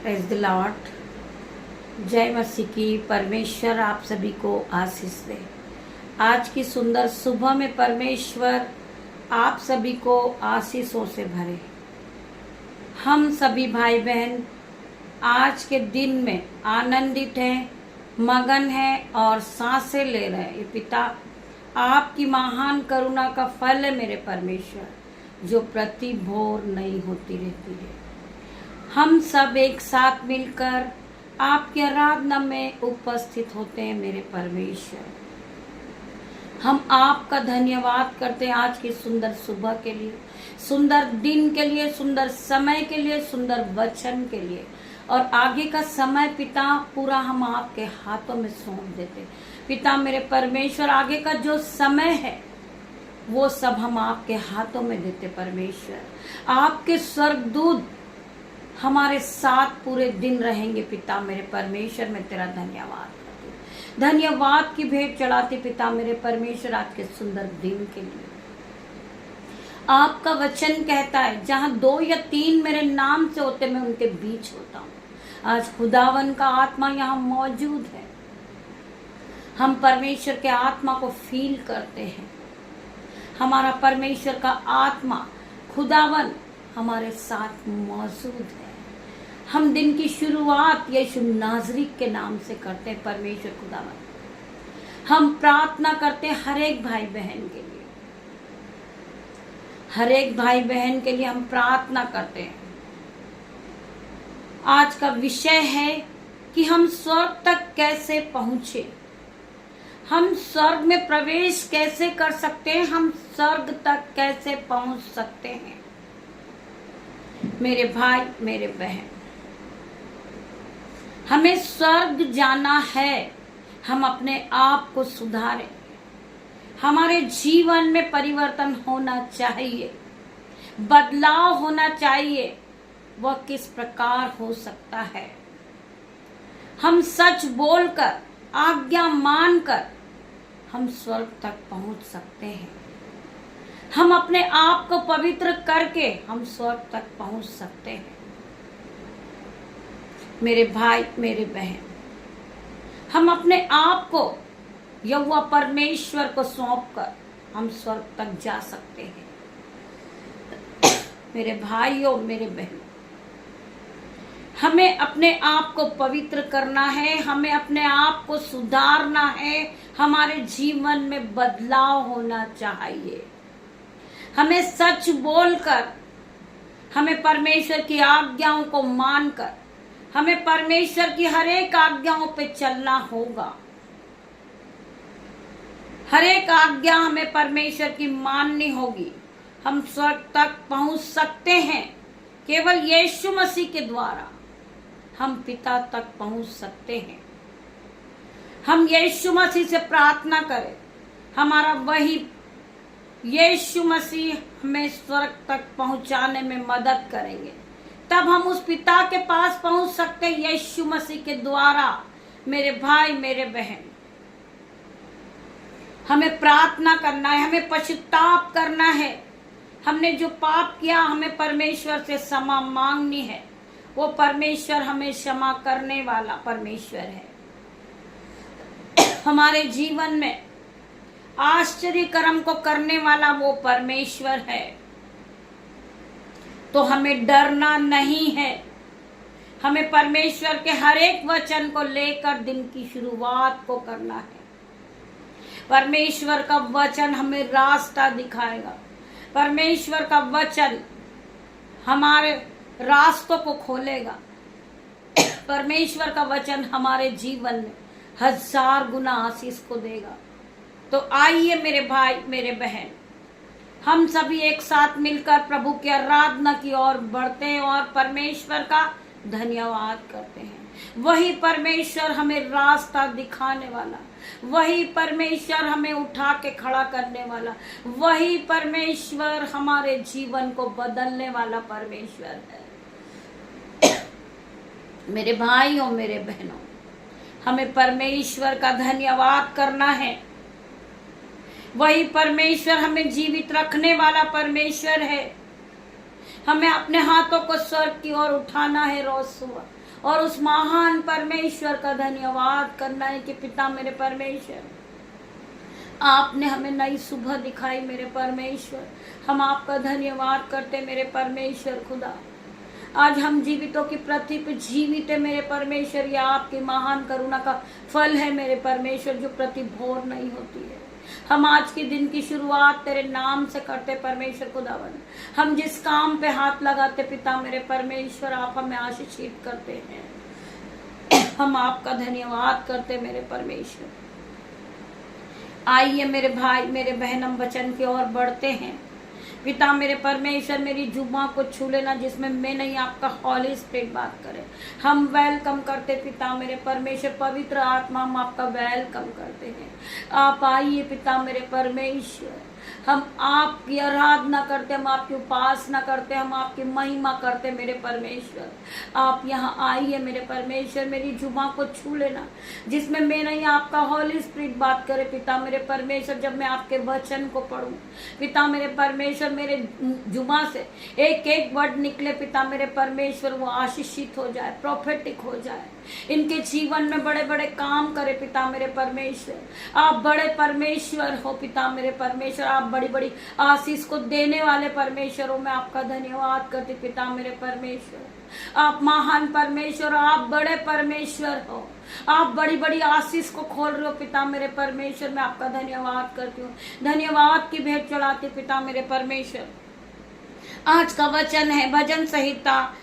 Praise the Lord. जय मसीह की। परमेश्वर आप सभी को आशीष दे। आज की सुंदर सुबह में परमेश्वर आप सभी को आशीषों से भरे। हम सभी भाई बहन आज के दिन में आनंदित हैं, मगन हैं और सांसें ले रहे हैं। ये पिता आपकी महान करुणा का फल है मेरे परमेश्वर, जो प्रति भोर नई होती रहती है। हम सब एक साथ मिलकर आपकी आराधना में उपस्थित होते हैं मेरे परमेश्वर। हम आपका धन्यवाद करते हैं आज की सुंदर सुबह के लिए, सुंदर दिन के लिए, सुंदर समय के लिए, सुंदर वचन के लिए। और आगे का समय पिता पूरा हम आपके हाथों में सौंप देते। पिता मेरे परमेश्वर, आगे का जो समय है वो सब हम आपके हाथों में देते। परमेश्वर आपके स्वर्गदूत हमारे साथ पूरे दिन रहेंगे। पिता मेरे परमेश्वर, मैं तेरा धन्यवाद करती हूँ। धन्यवाद की भेंट चढ़ाती पिता मेरे परमेश्वर आज के सुंदर दिन के लिए। आपका वचन कहता है जहां 2 या 3 मेरे नाम से होते मैं उनके बीच होता हूँ। आज खुदावन का आत्मा यहाँ मौजूद है। हम परमेश्वर के आत्मा को फील करते हैं। हमारा परमेश्वर का आत्मा खुदावन हमारे साथ मौजूद है। हम दिन की शुरुआत यीशु नाज़री के नाम से करते हैं। परमेश्वर खुदावन, हम प्रार्थना करते हैं हर एक भाई बहन के लिए। हर एक भाई बहन के लिए हम प्रार्थना करते हैं। आज का विषय है कि हम स्वर्ग तक कैसे पहुंचे, हम स्वर्ग में प्रवेश कैसे कर सकते हैं, हम स्वर्ग तक कैसे पहुंच सकते हैं। मेरे भाई मेरे बहन, हमें स्वर्ग जाना है। हम अपने आप को सुधारें। हमारे जीवन में परिवर्तन होना चाहिए, बदलाव होना चाहिए। वह किस प्रकार हो सकता है? हम सच बोलकर, आज्ञा मानकर हम स्वर्ग तक पहुंच सकते हैं। हम अपने आप को पवित्र करके हम स्वर्ग तक पहुंच सकते हैं। मेरे भाई मेरे बहन, हम अपने आप को यहोवा परमेश्वर को सौंपकर हम स्वर्ग तक जा सकते हैं। मेरे भाइयों मेरे बहनों, हमें अपने आप को पवित्र करना है, हमें अपने आप को सुधारना है। हमारे जीवन में बदलाव होना चाहिए। हमें सच बोलकर, हमें परमेश्वर की आज्ञाओं को मानकर, हमें परमेश्वर की हर एक आज्ञाओं पे चलना होगा। हर एक आज्ञा हमें परमेश्वर की माननी होगी। हम स्वर्ग तक पहुंच सकते हैं केवल यीशु मसीह के द्वारा। हम पिता तक पहुंच सकते हैं। हम यीशु मसीह से प्रार्थना करें, हमारा वही यीशु मसीह हमें स्वर्ग तक पहुंचाने में मदद करेंगे। तब हम उस पिता के पास पहुंच सकते हैं यीशु मसीह के द्वारा। मेरे भाई मेरे बहन, हमें प्रार्थना करना है, हमें पश्चाताप करना है। हमने जो पाप किया हमें परमेश्वर से क्षमा मांगनी है। वो परमेश्वर हमें क्षमा करने वाला परमेश्वर है। हमारे जीवन में आश्चर्य कर्म को करने वाला वो परमेश्वर है। तो हमें डरना नहीं है। हमें परमेश्वर के हर एक वचन को लेकर दिन की शुरुआत को करना है। परमेश्वर का वचन हमें रास्ता दिखाएगा। परमेश्वर का वचन हमारे रास्तों को खोलेगा। परमेश्वर का वचन हमारे जीवन में 1000 गुना आशीष को देगा। तो आइए मेरे भाई मेरे बहन, हम सभी एक साथ मिलकर प्रभु की आराधना की ओर बढ़ते हैं और परमेश्वर का धन्यवाद करते हैं। वही परमेश्वर हमें रास्ता दिखाने वाला, वही परमेश्वर हमें उठा के खड़ा करने वाला, वही परमेश्वर हमारे जीवन को बदलने वाला परमेश्वर है। मेरे भाइयों मेरे बहनों, हमें परमेश्वर का धन्यवाद करना है। वही परमेश्वर हमें जीवित रखने वाला परमेश्वर है। हमें अपने हाथों को स्वर्ग की ओर उठाना है रोज सुबह, और उस महान परमेश्वर का धन्यवाद करना है कि पिता मेरे परमेश्वर, आपने हमें नई सुबह दिखाई मेरे परमेश्वर। हम आपका धन्यवाद करते मेरे परमेश्वर खुदा। आज हम जीवितों की पृथ्वी पर जीवित है मेरे परमेश्वर, यह आपकी महान करुणा का फल है मेरे परमेश्वर, जो प्रतिभोर नहीं होती है। हम आज के दिन की शुरुआत तेरे नाम से करते परमेश्वर खुदावन। हम जिस काम पे हाथ लगाते पिता मेरे परमेश्वर, आप हमें आशीषित करते हैं। हम आपका धन्यवाद करते मेरे परमेश्वर। आइए मेरे भाई मेरे बहन, हम वचन की ओर बढ़ते हैं। पिता मेरे परमेश्वर, मेरी जुबां को छू लेना जिसमें मैं नहीं, आपका हॉली स्पिरिट बात करे। हम वेलकम करते पिता मेरे परमेश्वर, पवित्र आत्मा हम आपका वेलकम करते हैं। आप आइए पिता मेरे परमेश्वर, हम आपकी आराधना करते, हम आपकी उपासना करते, हम आपकी महिमा करते मेरे परमेश्वर। आप यहाँ आइए मेरे परमेश्वर, मेरी जुबां को छू लेना जिसमें मैं नहीं, आपका हॉली स्पिरिट बात करे पिता मेरे परमेश्वर। जब मैं आपके वचन को पढ़ूं पिता मेरे परमेश्वर, मेरे जुबां से एक एक वर्ड निकले पिता मेरे परमेश्वर, वो आशीषित हो जाए, प्रोफेटिक हो जाए, इनके जीवन में बड़े बड़े काम करे पिता मेरे परमेश्वर। आप बड़े परमेश्वर हो पिता मेरे परमेश्वर, आप बड़ी बड़ी आशीष को देने वाले परमेश्वर हो। मैं आपका धन्यवाद करती पिता मेरे परमेश्वर। आप महान परमेश्वर, आप बड़े परमेश्वर हो, आप बड़ी बड़ी आशीष को खोल रहे हो पिता मेरे परमेश्वर। मैं आपका धन्यवाद करती हूँ, धन्यवाद की भेंट चढ़ाती पिता मेरे परमेश्वर। आज का वचन है भजन संहिता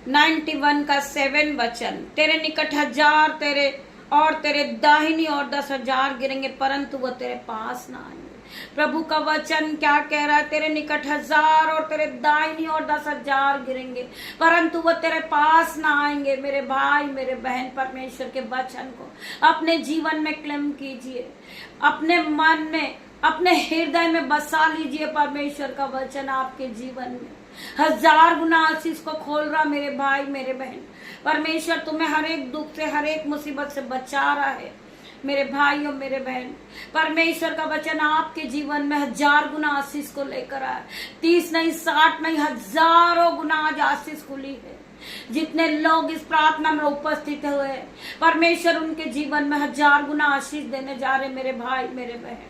91 का 7 वचन। तेरे निकट 1000 तेरे दाहिनी और 10,000 गिरेंगे, परंतु वो तेरे पास ना आएंगे। प्रभु का वचन क्या कह रहा है? तेरे निकट 1000 और तेरे दाहिनी और 10,000 गिरेंगे, परंतु वो तेरे पास ना आएंगे। मेरे भाई मेरे बहन, परमेश्वर के वचन को अपने जीवन में क्लेम कीजिए, अपने मन में अपने हृदय में बसा लीजिए। परमेश्वर का वचन आपके जीवन में 1000 गुना आशीष को खोल रहा मेरे भाई मेरे बहन। परमेश्वर तुम्हें हर एक दुख से, हर एक मुसीबत से बचा रहा है मेरे भाई और मेरे बहन। परमेश्वर का वचन आपके जीवन में 1000 गुना आशीष को लेकर आया। 30 नहीं, 60 नहीं, हजारों गुना आज आशीष खुली है। जितने लोग इस प्रार्थना में उपस्थित हुए, परमेश्वर उनके जीवन में 1000 गुना आशीष देने जा रहे मेरे भाई मेरे बहन।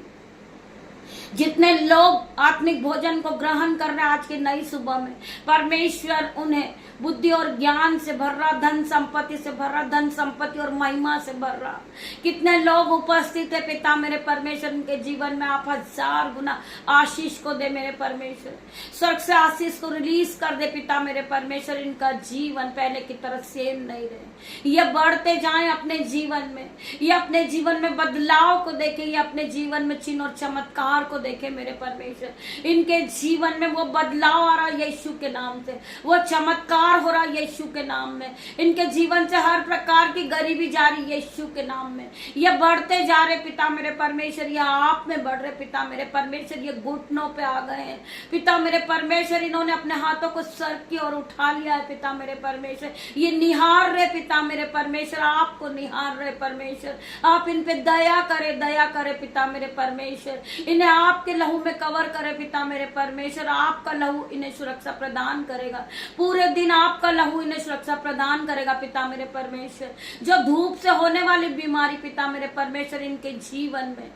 जितने लोग आत्मिक भोजन को ग्रहण कर रहे हैं आज की नई सुबह में, परमेश्वर उन्हें बुद्धि और ज्ञान से भर रहा, धन संपत्ति से भर रहा, धन संपत्ति और महिमा से भर रहा। कितने लोग उपस्थित है पिता मेरे परमेश्वर, उनके जीवन में आप 1000 गुना आशीष को दे मेरे परमेश्वर। स्वर्ग से आशीष को रिलीज कर दे पिता मेरे परमेश्वर। इनका जीवन पहले की तरह सेम नहीं रहे, ये बढ़ते जाएं अपने जीवन में, ये अपने जीवन में बदलाव को देखे, ये अपने जीवन में चिन्ह और चमत्कार को देखे मेरे परमेश्वर। इनके जीवन में वो बदलाव आ रहा यीशु के नाम से, वो चमत्कार हो रहा यीशु के नाम में। इनके जीवन से हर प्रकार की गरीबी जा रही यीशु के नाम में। ये बढ़ते जा रहे पिता मेरे परमेश्वर, ये आप में बढ़ रहे पिता मेरे परमेश्वर। ये घुटनों पे आ गए हैं पिता मेरे परमेश्वर, इन्होंने अपने हाथों को सर की ओर उठा लिया है पिता मेरे परमेश्वर। ये निहार रहे पिता मेरे परमेश्वर, आपको निहार रहे परमेश्वर। आप इन पे दया करे पिता मेरे परमेश्वर। इन्हें आपके लहू में कवर करे पिता मेरे परमेश्वर। आपका लहू इन्हें सुरक्षा प्रदान करेगा, पूरे दिन आपका लहू इन्हें सुरक्षा प्रदान करेगा पिता मेरे परमेश्वर। जो धूप से होने वाली बीमारी पिता मेरे परमेश्वर, इनके जीवन में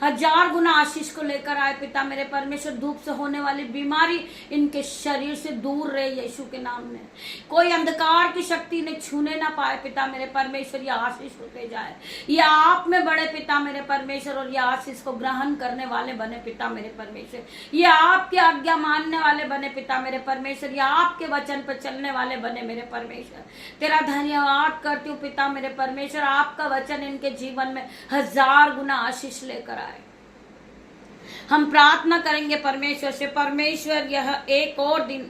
1000 गुना आशीष को लेकर आए पिता मेरे परमेश्वर। धूप से होने वाली बीमारी इनके शरीर से दूर रहे यीशु के नाम में। कोई अंधकार की शक्ति इन्हें छूने ना पाए पिता मेरे परमेश्वर। ये आशीष होते जाए, ये आप में बड़े पिता मेरे परमेश्वर, और ये आशीष को ग्रहण करने वाले बने पिता मेरे परमेश्वर। ये आपकी आज्ञा मानने वाले बने पिता मेरे परमेश्वर। ये आपके वचन पर चलने वाले बने मेरे परमेश्वर। तेरा धन्यवाद करती हूँ पिता मेरे परमेश्वर। आपका वचन इनके जीवन में 1000 गुना आशीष लेकर आए। हम प्रार्थना करेंगे परमेश्वर से, परमेश्वर यह एक और दिन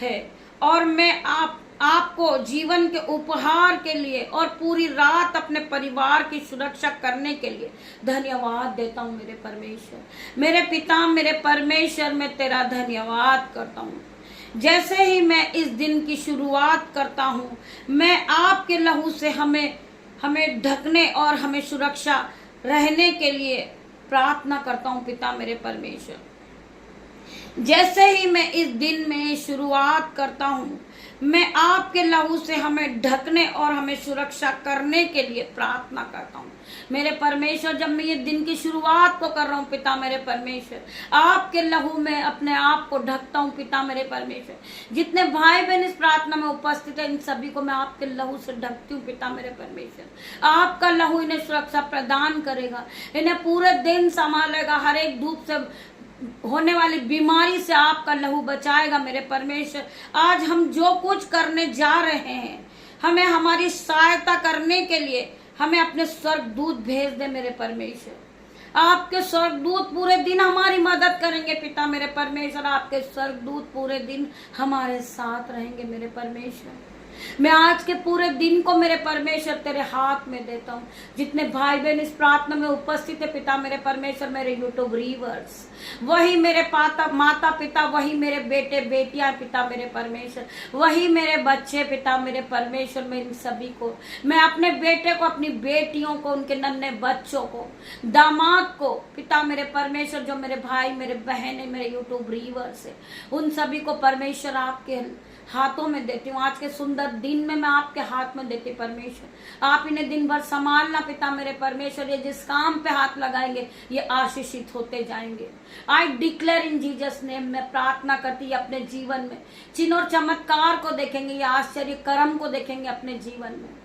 है और मैं आपको जीवन के उपहार के लिए और पूरी रात अपने परिवार की सुरक्षा करने के लिए धन्यवाद देता हूँ मेरे परमेश्वर। मेरे पिता मेरे परमेश्वर, मैं तेरा धन्यवाद करता हूँ। जैसे ही मैं इस दिन की शुरुआत करता हूँ, मैं आपके लहू से हमें ढकने और हमें सुरक्षा रहने के लिए प्रार्थना करता हूँ पिता मेरे परमेश्वर। जैसे ही मैं इस दिन में शुरुआत करता हूँ, मैं आपके लहू से हमें ढकने और हमें सुरक्षा करने के लिए प्रार्थना करता हूँ। मेरे परमेश्वर, जब मैं ये दिन की शुरुआत को कर रहा हूँ पिता मेरे परमेश्वर, आपके लहू में अपने आप को ढकता हूँ पिता मेरे परमेश्वर। जितने भाई बहन इस प्रार्थना में उपस्थित है, इन सभी को मैं आपके लहू से ढकती हूँ पिता मेरे परमेश्वर। आपका लहू इन्हें सुरक्षा प्रदान करेगा, इन्हें पूरे दिन संभालेगा, हर एक धूप से होने वाली बीमारी से आपका लहू बचाएगा मेरे परमेश्वर। आज हम जो कुछ करने जा रहे हैं, हमें हमारी सहायता करने के लिए हमें अपने स्वर्गदूत भेज दे मेरे परमेश्वर। आपके स्वर्गदूत पूरे दिन हमारी मदद करेंगे पिता मेरे परमेश्वर। आपके स्वर्गदूत पूरे दिन हमारे साथ रहेंगे मेरे परमेश्वर। मैं आज के पूरे दिन को मेरे परमेश्वर तेरे हाथ में देता हूँ। जितने भाई बहन इस प्रार्थना में उपस्थित है पिता मेरे परमेश्वर, मेरे यूट्यूब रीवर्स, वही मेरे माता पिता, वही मेरे बेटे बेटियां पिता मेरे परमेश्वर, वही मेरे बच्चे पिता मेरे परमेश्वर। मैं इन सभी को, मैं अपने बेटे को, अपनी बेटियों को, उनके नन्हे बच्चों को, दामाद को पिता मेरे परमेश्वर, जो मेरे भाई मेरे बहन है, मेरे यूट्यूब रीवर्स है, उन सभी को परमेश्वर आपके हाथों में देती हूँ। आज के सुंदर दिन में मैं आपके हाथ में देती परमेश्वर। आप इन्हें दिन भर संभालना पिता मेरे परमेश्वर। ये जिस काम पे हाथ लगाएंगे ये आशीषित होते जाएंगे। I declare in Jesus name, मैं प्रार्थना करती अपने जीवन में चिन्ह और चमत्कार को देखेंगे, ये आश्चर्य कर्म को देखेंगे अपने जीवन में।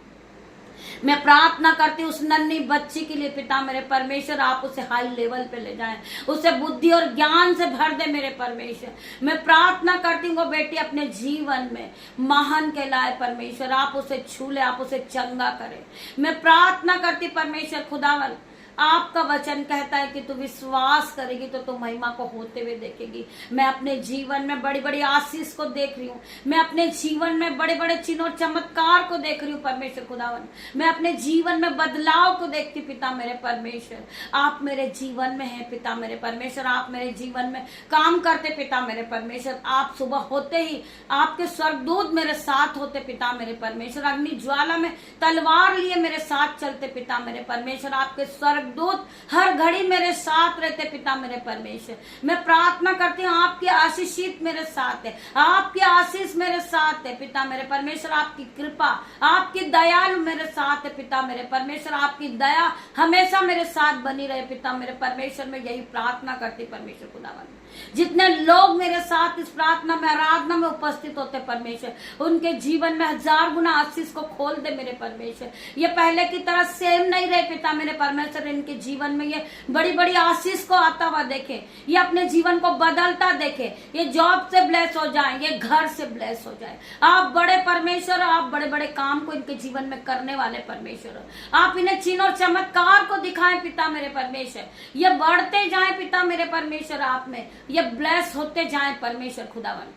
मैं प्रार्थना करती हूँ उस नन्ही बच्ची के लिए पिता मेरे परमेश्वर, आप उसे हाई लेवल पे ले जाएं, उसे बुद्धि और ज्ञान से भर दे मेरे परमेश्वर। मैं प्रार्थना करती हूँ वो बेटी अपने जीवन में महान कहलाए परमेश्वर, आप उसे छू ले, आप उसे चंगा करे। मैं प्रार्थना करती परमेश्वर खुदावन, आपका वचन कहता है कि तू विश्वास करेगी तो तू महिमा को होते हुए देखेगी। मैं अपने जीवन में बड़ी बड़ी आशीष को देख रही हूँ, मैं अपने जीवन में बड़े बड़े चिन्ह और चमत्कार को देख रही हूँ परमेश्वर खुदावन। मैं अपने जीवन में बदलाव को देखती पिता मेरे परमेश्वर। आप मेरे जीवन में हैं पिता मेरे परमेश्वर, आप मेरे जीवन में काम करते पिता मेरे परमेश्वर। आप सुबह होते ही आपके स्वर्गदूत मेरे साथ होते पिता मेरे परमेश्वर, अग्नि ज्वाला में तलवार लिए मेरे साथ चलते पिता मेरे परमेश्वर। आपके स्वर्ग दूत हर घड़ी मेरे साथ रहते पिता मेरे परमेश्वर। मैं प्रार्थना करती हूँ आपकी आशीषित मेरे साथ है, आपकी आशीष मेरे साथ है पिता मेरे परमेश्वर। आपकी कृपा, आपकी दयालु मेरे साथ है पिता मेरे परमेश्वर। आपकी दया हमेशा मेरे साथ बनी रहे पिता मेरे परमेश्वर। मैं यही प्रार्थना करती परमेश्वर खुदावन। जितने लोग मेरे साथ इस प्रार्थना में आराधना में उपस्थित होते परमेश्वर, उनके जीवन में 1000 गुना आशीष को खोल दे मेरे परमेश्वर। ये पहले की तरह सेम नहीं रहे पिता मेरे परमेश्वर, इनके जीवन में ये बड़ी बड़ी आशीष को आता हुआ देखे, ये अपने जीवन को बदलता देखे, ये जॉब से ब्लेस हो जाए, ये घर से ब्लेस हो जाए। आप बड़े परमेश्वर, आप बड़े बड़े काम को इनके जीवन में करने वाले परमेश्वर। आप इन्हें चिन्ह और चमत्कार को दिखाएं पिता मेरे परमेश्वर। ये बढ़ते जाए पिता मेरे परमेश्वर, आप में ये ब्लेस होते जाए परमेश्वर खुदावन।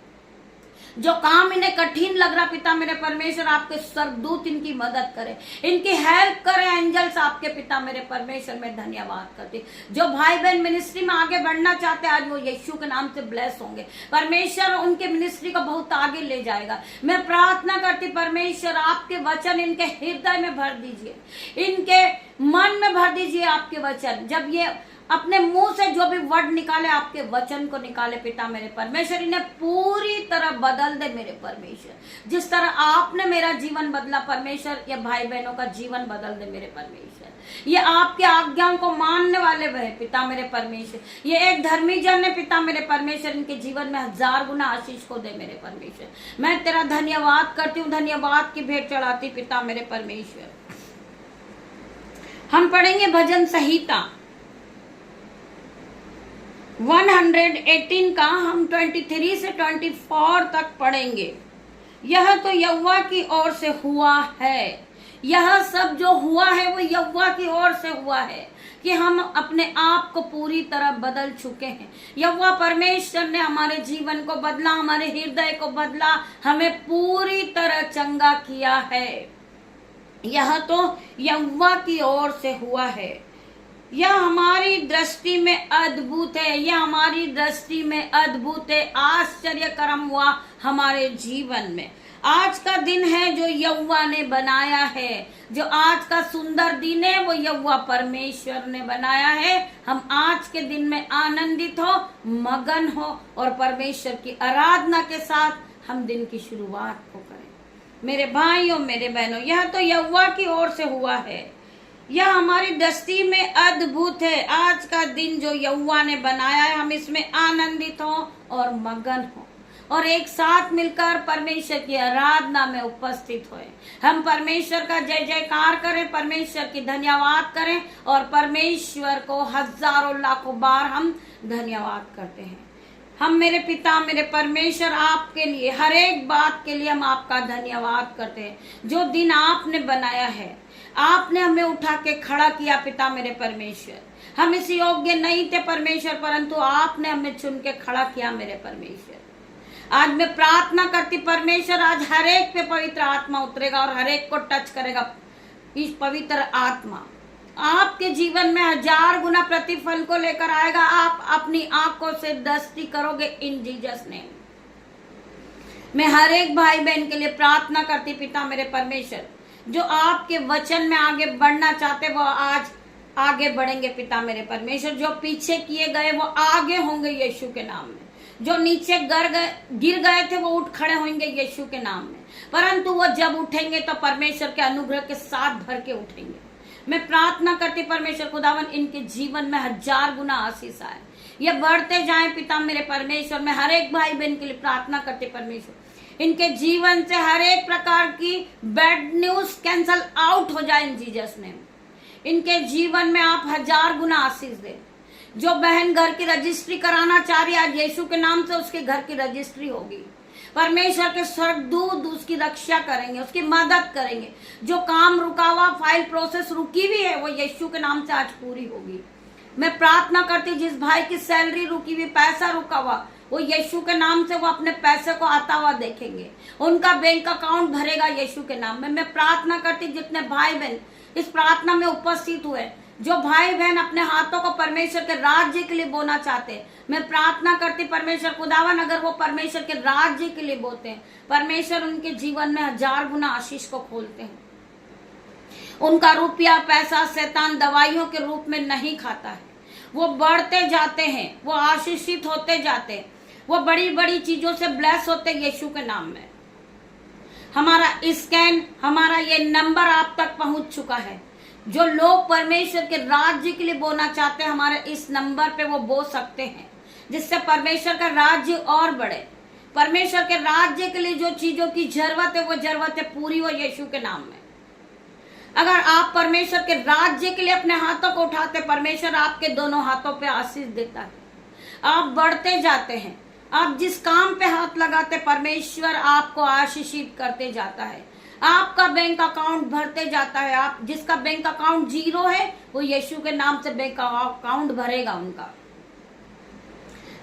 जो काम इन्हें कठिन लग रहा पिता मेरे परमेश्वर, आपके स्वर्गदूत इनकी मदद करे, इनकी हेल्प करे एंजल्स आपके पिता मेरे परमेश्वर। में धन्यवाद करती। जो भाई बहन मिनिस्ट्री में आगे बढ़ना चाहते हैं, आज वो यीशु के नाम से ब्लेस होंगे परमेश्वर, उनके मिनिस्ट्री को बहुत आगे ले जाएगा। मैं प्रार्थना करती परमेश्वर, आपके वचन इनके हृदय में भर दीजिए, इनके मन में भर दीजिए आपके वचन। जब ये अपने मुंह से जो भी वर्ड निकाले, आपके वचन को निकाले पिता मेरे परमेश्वर। इन्हें पूरी तरह बदल दे मेरे परमेश्वर। जिस तरह आपने मेरा जीवन बदला परमेश्वर, ये भाई बहनों का जीवन बदल दे मेरे परमेश्वर। ये आपके आज्ञाओं को मानने वाले वह पिता मेरे परमेश्वर। ये एक धर्मी जन है पिता मेरे परमेश्वर, इनके जीवन में 1000 गुना आशीष को दे मेरे परमेश्वर। मैं तेरा धन्यवाद करती हूँ, धन्यवाद की भेंट चढ़ाती पिता मेरे परमेश्वर। हम पढ़ेंगे भजन संहिता 118 का, हम 23 से 24 तक पढ़ेंगे। यह तो यहोवा की ओर से हुआ है, यह सब जो हुआ है वो यहोवा की ओर से हुआ है, कि हम अपने आप को पूरी तरह बदल चुके हैं। यहोवा परमेश्वर ने हमारे जीवन को बदला, हमारे हृदय को बदला, हमें पूरी तरह चंगा किया है। यह तो यहोवा की ओर से हुआ है, यह हमारी दृष्टि में अद्भुत है, यह हमारी दृष्टि में अद्भुत है। आश्चर्य कर्म हुआ हमारे जीवन में। आज का दिन है जो यहोवा ने बनाया है, जो आज का सुंदर दिन है वो यहोवा परमेश्वर ने बनाया है। हम आज के दिन में आनंदित हो, मगन हो और परमेश्वर की आराधना के साथ हम दिन की शुरुआत को करें। मेरे भाइयों मेरे बहनों, यह तो यहोवा की ओर से हुआ है, यह हमारी दृष्टि में अद्भुत है। आज का दिन जो यहोवा ने बनाया है, हम इसमें आनंदित हों और मगन हों और एक साथ मिलकर परमेश्वर की आराधना में उपस्थित होए। हम परमेश्वर का जय जयकार करें, परमेश्वर की धन्यवाद करें और परमेश्वर को हजारों लाखों बार हम धन्यवाद करते हैं। हम मेरे पिता मेरे परमेश्वर आपके लिए हर एक बात के लिए हम आपका धन्यवाद करते हैं। जो दिन आपने बनाया है, आपने हमें उठा के खड़ा किया पिता मेरे परमेश्वर। हम इस योग्य नहीं थे परमेश्वर, परंतु आपने हमें चुन के खड़ा किया मेरे परमेश्वर। आज मैं प्रार्थना करती परमेश्वर, आज हर एक पे पवित्र आत्मा उतरेगा और हर एक को टच करेगा। इस पवित्र आत्मा आपके जीवन में 1000 गुना प्रतिफल को लेकर आएगा। आप अपनी आंखों से दृष्टि करोगे इन जीसस नेम। मैं हर एक भाई बहन के लिए प्रार्थना करती पिता मेरे परमेश्वर, जो आपके वचन में आगे बढ़ना चाहते वो आज आगे बढ़ेंगे पिता मेरे परमेश्वर। जो पीछे किए गए वो आगे होंगे यीशु के नाम में। जो नीचे गिर गए थे वो उठ खड़े होंगे यीशु के नाम में। परंतु वो जब उठेंगे तो परमेश्वर के अनुग्रह के साथ भर के उठेंगे। मैं प्रार्थना करती परमेश्वर खुदावन, इनके जीवन में 1000 गुना आशीष आए, ये बढ़ते जाए पिता मेरे परमेश्वर। मैं हर एक भाई बहन के लिए प्रार्थना करती परमेश्वर, इनके जीवन से हर एक प्रकार की बैड न्यूज कैंसल आउट हो जाए इन जीसस नेम। इनके जीवन में आप 1000 गुना आशीष दे। जो बहन घर की रजिस्ट्री कराना चाह रही है, आज यीशु के नाम से उसके घर की रजिस्ट्री होगी। परमेश्वर के स्वर्गदूत उसकी रक्षा करेंगे, उसकी मदद करेंगे। जो काम रुका हुआ, फाइल प्रोसेस रुकी हुई है, वो यीशु के नाम से आज पूरी होगी। मैं प्रार्थना करती जिस भाई की सैलरी रुकी हुई, पैसा रुका हुआ, वो यीशु के नाम से वो अपने पैसे को आता हुआ देखेंगे। उनका बैंक अकाउंट भरेगा यीशु के नाम में। मैं प्रार्थना करती जितने भाई बहन इस प्रार्थना में उपस्थित हुए, जो भाई बहन अपने हाथों को परमेश्वर के राज्य के लिए बोना चाहते हैं, मैं प्रार्थना करती परमेश्वर खुदावन, अगर वो परमेश्वर के राज्य के लिए बोते हैं, परमेश्वर उनके जीवन में 1000 गुना आशीष को खोलते हैं। उनका रुपया पैसा शैतान दवाइयों के रूप में नहीं खाता है। वो बढ़ते जाते हैं, वो आशीषित होते जाते हैं, वो बड़ी बड़ी चीजों से ब्लेस होते यीशु के नाम में। हमारा स्कैन, हमारा ये नंबर आप तक पहुंच चुका है। जो लोग परमेश्वर के राज्य के लिए बोना चाहते हैं, हमारे इस नंबर पे वो बो सकते हैं, जिससे परमेश्वर का राज्य और बढ़े। परमेश्वर के राज्य के लिए जो चीजों की जरूरत है, वो जरूरतें पूरी हो यीशु के नाम में। अगर आप परमेश्वर के राज्य के लिए अपने हाथों को उठाते, परमेश्वर आपके दोनों हाथों पे आशीष देता है। आप बढ़ते जाते हैं। आप जिस काम पे हाथ लगाते, परमेश्वर आपको आशीषित करते जाता है। आपका बैंक अकाउंट भरते जाता है। आप जिसका बैंक अकाउंट 0 है, वो यीशु के नाम से बैंक अकाउंट भरेगा उनका।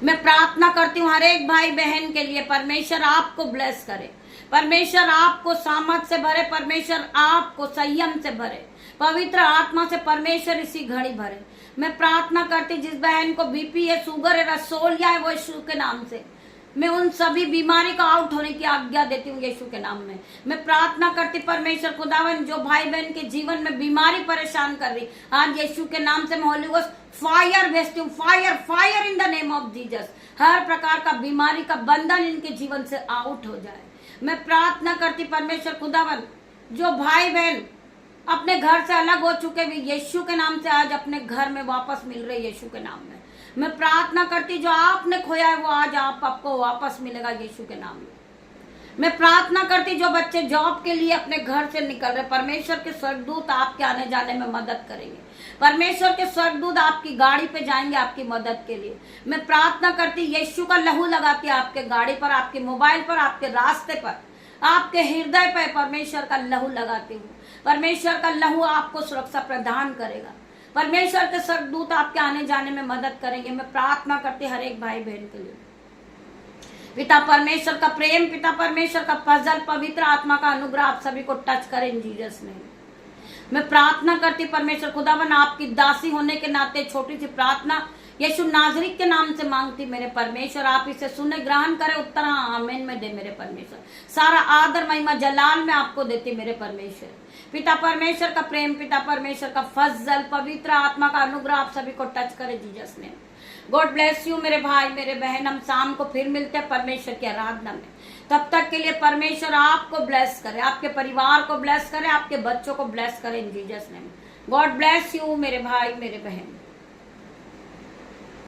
मैं प्रार्थना करती हूँ हर एक भाई बहन के लिए, परमेश्वर आपको ब्लेस करे, परमेश्वर आपको सामर्थ से भरे, परमेश्वर आपको संयम से भरे, पवित्र आत्मा से परमेश्वर इसी घड़ी भरे। मैं प्रार्थना करती जिस बहन को बीपी है, शुगर है, रसोलिया है, वो यीशु के नाम से मैं उन सभी बीमारी का आउट होने की आज्ञा देती हूँ यीशु के नाम में। मैं प्रार्थना करती परमेश्वर खुदावन, जो भाई बहन के जीवन में बीमारी परेशान कर रही, आज यीशु के नाम से मैं होली गोस्ट फायर भेजती हूँ। Fire fire in the name of Jesus. हर प्रकार का बीमारी का बंधन इनके जीवन से आउट हो जाए। मैं प्रार्थना करती परमेश्वर खुदावन, जो भाई बहन अपने घर से अलग हो चुके भी, यीशु के नाम से आज अपने घर में वापस मिल रहे यीशु के नाम में। मैं प्रार्थना करती जो आपने खोया है वो आज आपको वापस मिलेगा यीशु के नाम में। मैं प्रार्थना करती जो बच्चे जॉब के लिए अपने घर से निकल रहे, परमेश्वर के स्वर्गदूत आपके आने जाने में मदद करेंगे। परमेश्वर के स्वर्गदूत आपकी गाड़ी पे जाएंगे आपकी मदद के लिए। मैं प्रार्थना करती यीशु का लहू लगाती आपके गाड़ी पर, आपके मोबाइल पर, आपके रास्ते पर, आपके हृदय पर परमेश्वर का लहू लगाती हूँ। परमेश्वर का लहू आपको सुरक्षा प्रदान करेगा। परमेश्वर के स्वर्गदूत आपके आने जाने में मदद करेंगे। मैं प्रार्थना करती हर एक भाई बहन के लिए, पिता परमेश्वर का प्रेम, पिता परमेश्वर का फजल, पवित्र आत्मा का अनुग्रह आप सभी को टच करें इन जीसस नेम। मैं प्रार्थना करती परमेश्वर खुदावन, आपकी दासी होने के नाते छोटी सी प्रार्थना यीशु नाजरीत के नाम से मांगती मेरे परमेश्वर, आप इसे सुने, ग्रहण करें, उत्तर आमीन में दे मेरे परमेश्वर। सारा आदर महिमा जलाल में आपको देती मेरे परमेश्वर। पिता परमेश्वर का प्रेम, पिता परमेश्वर का फजल, पवित्र आत्मा का अनुग्रह आप सभी को टच करे Jesus name. God bless you मेरे भाई मेरे बहन। हम शाम को फिर मिलते हैं परमेश्वर की आराधना में। तब तक के लिए परमेश्वर आपको ब्लेस करे, आपके परिवार को ब्लेस करे, आपके बच्चों को ब्लेस करे इन Jesus name. God bless you मेरे भाई मेरे बहन।